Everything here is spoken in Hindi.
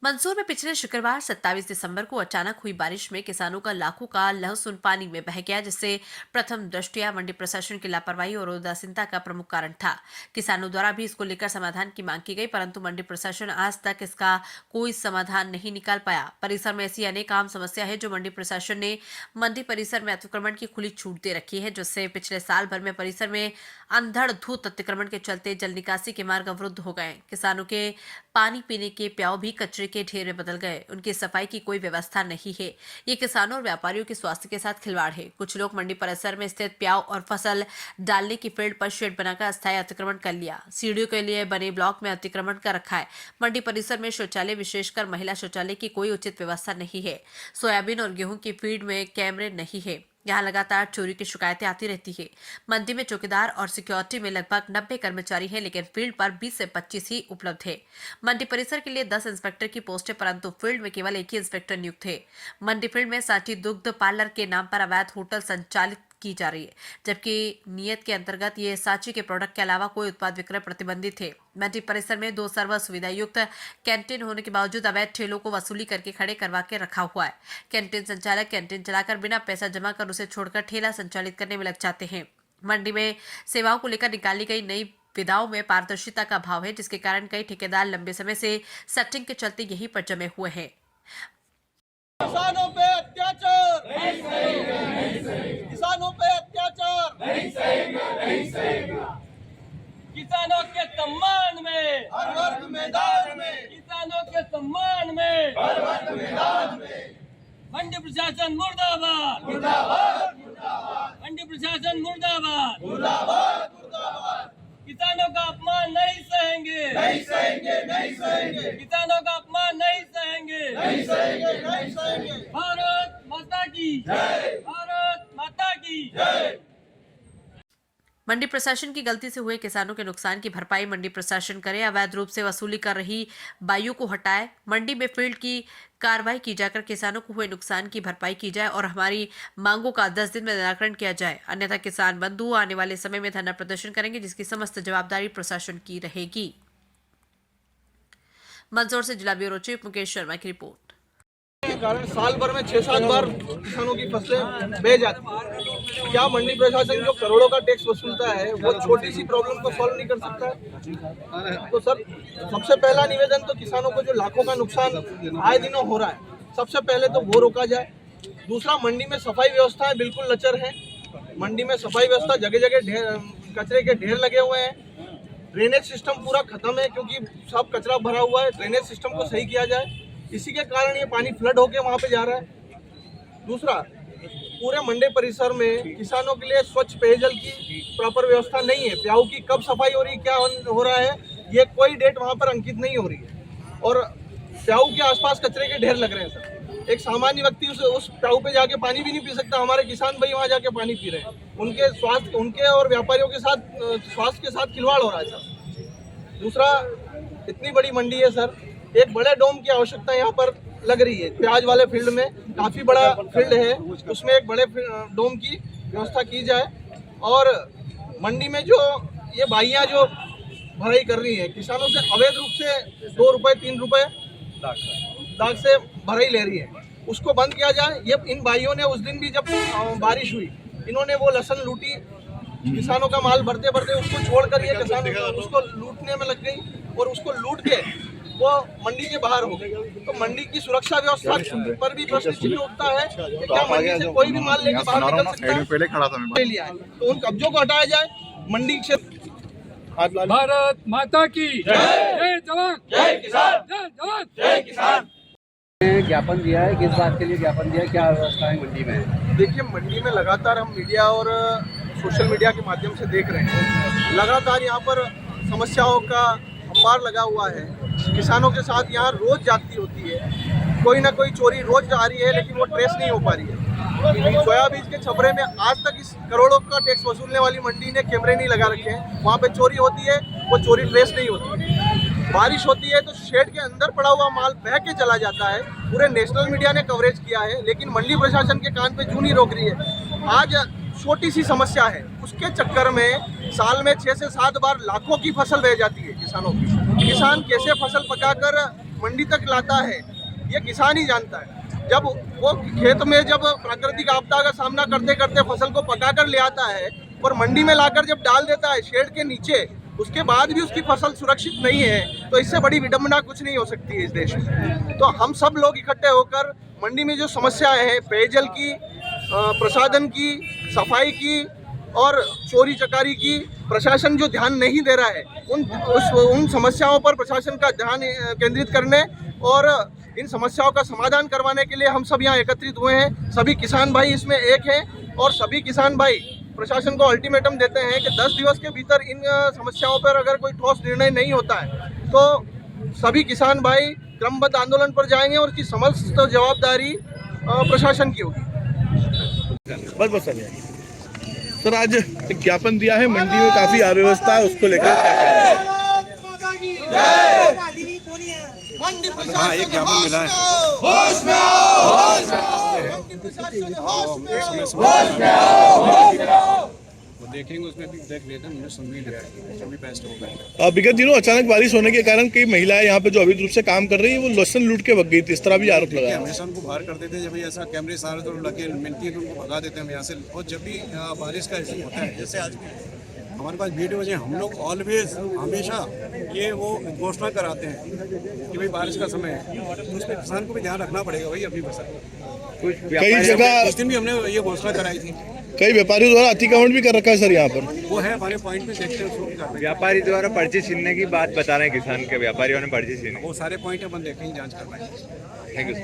मंदसौर में पिछले शुक्रवार 27 दिसंबर को अचानक हुई बारिश में किसानों का लाखों का लहसुन पानी में बह गया, जिससे प्रथम दृष्टया मंडी प्रशासन की लापरवाही और उदासीनता का प्रमुख कारण था। किसानों द्वारा भी इसको लेकर समाधान की मांग की गई, परंतु मंडी प्रशासन आज तक इसका कोई समाधान नहीं निकाल पाया। परिसर में ऐसी अनेक आम समस्या है जो मंडी प्रशासन ने मंडी परिसर में अतिक्रमण की खुली छूट दे रखी है, जिससे पिछले साल भर में परिसर में अंधड़धुत अतिक्रमण के चलते जल निकासी के मार्ग अवरुद्ध हो गए। किसानों के पानी पीने के प्याऊ भी कचरे के ढेर में बदल गए। उनकी सफाई की कोई व्यवस्था नहीं है। ये किसानों और व्यापारियों के स्वास्थ्य के साथ खिलवाड़ है। कुछ लोग मंडी परिसर में स्थित प्याऊ और फसल डालने की फील्ड पर शेड बनाकर अस्थायी अतिक्रमण कर लिया। सीढ़ियों के लिए बने ब्लॉक में अतिक्रमण कर रखा है। मंडी परिसर में शौचालय, विशेषकर महिला शौचालय की कोई उचित व्यवस्था नहीं है। सोयाबीन और गेहूं की फील्ड में कैमरे नहीं है। यहाँ लगातार चोरी की शिकायतें आती रहती है। मंडी में चौकीदार और सिक्योरिटी में लगभग 90 कर्मचारी हैं, लेकिन फील्ड पर 20 से 25 ही उपलब्ध है। मंडी परिसर के लिए 10 इंस्पेक्टर की पोस्ट है, परंतु फील्ड में केवल एक ही इंस्पेक्टर नियुक्त है। मंडी फील्ड में साठी दुग्ध पार्लर के नाम पर अवैध होटल संचालित की जा रही है, जबकि नियत के अंतर्गत ये सांची के प्रोडक्ट के अलावा कोई उत्पाद विक्रय प्रतिबंधित है। मंडी परिसर में 2 सर्व सुविधा युक्त कैंटीन होने के बावजूद अवैध ठेलों को वसूली करके खड़े करवा के रखा हुआ है। कैंटीन संचालक कैंटीन चलाकर बिना पैसा जमा कर उसे छोड़कर ठेला संचालित करने में लग जाते हैं। मंडी में सेवाओं को लेकर निकाली गई नई विधाओं में पारदर्शिता का अभाव है, जिसके कारण कई ठेकेदार लंबे समय से सेटिंग के चलते यहीं पर जमे हुए हैं। किसानों पे अत्याचार नहीं सहेगा, नहीं सहेगा। किसानों पे अत्याचार नहीं सहेगा, नहीं सहेगा। किसानों के सम्मान में हर वर्ग मैदान में, किसानों के सम्मान में हर वर्ग मैदान में। मंडी प्रशासन मुर्दाबाद, मुर्दाबाद, मुर्दाबाद। मंडी प्रशासन मुर्दाबाद, मुर्दाबाद, मुर्दाबाद। किसानों का अपमान नहीं सहेंगे, नहीं सहेंगे, नहीं सहेंगे। किसानों का अपमान नहीं सहेंगे, नहीं सहेंगे, नहीं सहेंगे। भारत माता की जय, भारत माता की जय। मंडी प्रशासन की गलती से हुए किसानों के नुकसान की भरपाई मंडी प्रशासन करे, अवैध रूप से वसूली कर रही बाइयों को हटाए, मंडी में फील्ड की कार्रवाई की जाकर किसानों को हुए नुकसान की भरपाई की जाए और हमारी मांगों का 10 दिन में निराकरण किया जाए। अन्यथा किसान बंधु आने वाले समय में धरना प्रदर्शन करेंगे, जिसकी समस्त जवाबदारी प्रशासन की रहेगी। मंदसौर से जिला ब्यूरो चीफ मुकेश शर्मा की रिपोर्ट। कारण साल भर में 6-7 बार किसानों की फसलें बह जाती हैं। क्या मंडी प्रशासन जो करोड़ों का टैक्स वसूलता है वो छोटी सी प्रॉब्लम को सॉल्व नहीं कर सकता है? तो सर, सबसे पहला निवेदन तो किसानों को जो लाखों का नुकसान आए दिनों हो रहा है, सबसे पहले तो वो रोका जाए। दूसरा, मंडी में सफाई व्यवस्थाएं बिल्कुल लचर है। मंडी में सफाई व्यवस्था जगह जगह कचरे के ढेर लगे हुए हैं। ड्रेनेज सिस्टम पूरा खत्म है, क्योंकि सब कचरा भरा हुआ है। ड्रेनेज सिस्टम को सही किया जाए, इसी के कारण ये पानी फ्लड होके वहाँ पे जा रहा है। दूसरा, पूरे मंडी परिसर में किसानों के लिए स्वच्छ पेयजल की प्रॉपर व्यवस्था नहीं है। प्याऊ की कब सफाई हो रही है, क्या हो रहा है, ये कोई डेट वहाँ पर अंकित नहीं हो रही है। और प्याऊ के आसपास कचरे के ढेर लग रहे हैं सर। एक सामान्य व्यक्ति उस प्याऊ पे जाके पानी भी नहीं पी सकता। हमारे किसान भाई वहाँ जाके पानी पी रहे हैं। उनके स्वास्थ्य, उनके और व्यापारियों के साथ स्वास्थ्य के साथ खिलवाड़ हो रहा है सर। दूसरा, इतनी बड़ी मंडी है सर, एक बड़े डोम की आवश्यकता यहाँ पर लग रही है। प्याज वाले फील्ड में काफ़ी बड़ा फील्ड है, उसमें एक बड़े डोम की व्यवस्था की जाए। और मंडी में जो ये बाइयाँ जो भराई कर रही है, किसानों से अवैध रूप से 2 रुपये 3 रुपये दाग से भराई ले रही है, उसको बंद किया जाए। ये इन भाइयों ने उस दिन भी जब बारिश हुई, इन्होंने वो लहसुन लूटी, किसानों का माल भरते भरते उसको छोड़कर ये किसान उसको लूटने में लग गई और उसको लूट के वो मंडी के बाहर हो गई। तो मंडी की सुरक्षा व्यवस्था पर भी प्रश्न चिन्ह उठता है कि क्या मंडी से कोई भी माल लेकर बाहर निकल सकता है? पहले खड़ा था मैं लिया है, तो उन कब्जों को हटाया जाए। मंडी क्षेत्र भारत माता की जय जवान, जय किसान, जय जवान, जय किसान। ज्ञापन दिया है, किस बात के लिए ज्ञापन दिया है, क्या व्यवस्था है मंडी में? देखिए, मंडी में लगातार हम मीडिया और सोशल मीडिया के माध्यम से देख रहे हैं, लगातार यहाँ पर समस्याओं का अंबार लगा हुआ है। किसानों के साथ यहाँ रोज जाती होती है, कोई ना कोई चोरी रोज आ रही है, लेकिन वो ट्रेस नहीं हो पा रही है। सोयाबीन के छपरे में आज तक इस करोड़ों का टैक्स वसूलने वाली मंडी ने कैमरे नहीं लगा रखे हैं। वहाँ पे चोरी होती है, वो चोरी ट्रेस नहीं होती। बारिश होती है तो शेड के अंदर पड़ा हुआ माल बह के चला जाता है। पूरे नेशनल मीडिया ने कवरेज किया है, लेकिन मंडी प्रशासन के कान पे जूं नहीं रोक रही है। आज छोटी सी समस्या है, उसके चक्कर में साल में 6 से 7 बार लाखों की फसल बह जाती है किसानों की। किसान कैसे फसल पकाकर मंडी तक लाता है ये किसान ही जानता है। जब वो खेत में जब प्राकृतिक आपदा का सामना करते करते फसल को पका कर ले आता है और मंडी में लाकर जब डाल देता है शेड के नीचे, उसके बाद भी उसकी फसल सुरक्षित नहीं है, तो इससे बड़ी विडंबना कुछ नहीं हो सकती है इस देश में। तो हम सब लोग इकट्ठे होकर मंडी में जो समस्याएं हैं, पेयजल की, प्रसाधन की, सफाई की और चोरी चकारी की, प्रशासन जो ध्यान नहीं दे रहा है, उन समस्याओं पर प्रशासन का ध्यान केंद्रित करने और इन समस्याओं का समाधान करवाने के लिए हम सब यहाँ एकत्रित हुए हैं। सभी किसान भाई इसमें एक हैं और सभी किसान भाई प्रशासन को अल्टीमेटम देते हैं कि 10 दिवस के भीतर इन समस्याओं पर अगर कोई ठोस निर्णय नहीं होता है तो सभी किसान भाई क्रमबद्ध आंदोलन पर जाएंगे और इसकी समस्त जवाबदारी प्रशासन की होगी। बस सर, आज एक ज्ञापन दिया है, मंडी में काफी अव्यवस्था है, उसको लेकर हाँ, एक ज्ञापन मिला है। वो देखेंगे, उसमें भी देख लेते हैं, सुन भी लेते हैं, बेस्ट होगा। विगत दिनों अचानक बारिश होने के कारण कई महिलाएं यहाँ पे जो अवैध रूप से काम कर रही है वो लहसुन लूट के भग गई थी, इस तरह भी आरोप लगा है। हमेशा उनको बाहर कर देते हैं, जब ऐसा कैमरे सारे तो लगे मिलती है तो उनको भगा देते हैं हम यहाँ से। और जब भी बारिश का इशू होता है, जैसे आज हमारे पास वीडियो है, हम लोग ऑलवेज हमेशा ये वो घोषणा कराते हैं कि भाई बारिश का समय है, तो उसमें किसान को भी ध्यान रखना पड़ेगा भाई अपनी फसल। कई जगह उस दिन भी हमने ये घोषणा कराई थी। कई व्यापारियों द्वारा अतिक्रमण भी कर रखा है सर यहाँ पर। वो है हमारे पॉइंट पे, देखते हैं। व्यापारी द्वारा पर्ची छीनने की बात बता रहे हैं, किसान के व्यापारियों ने पर्ची छीनी, वो सारे पॉइंट अपन देखेंगे, जांच करवाएंगे। Thank you.